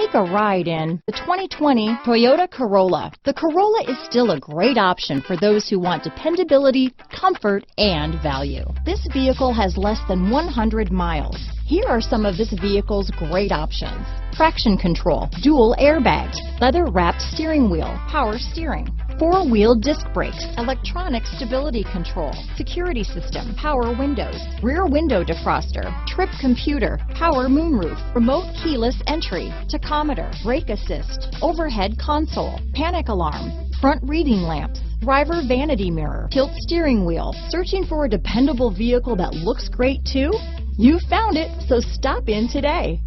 Take a ride in the 2020 Toyota Corolla. The Corolla is still a great option for those who want dependability, comfort, and value. This vehicle has less than 100 miles. Here are some of this vehicle's great options: traction control, dual airbags, leather-wrapped steering wheel, power steering, four-wheel disc brakes, electronic stability control, security system, power windows, rear window defroster, trip computer, power moonroof, remote keyless entry, tachometer, brake assist, overhead console, panic alarm, front reading lamps, driver vanity mirror, tilt steering wheel. Searching for a dependable vehicle that looks great too? You found it, so stop in today.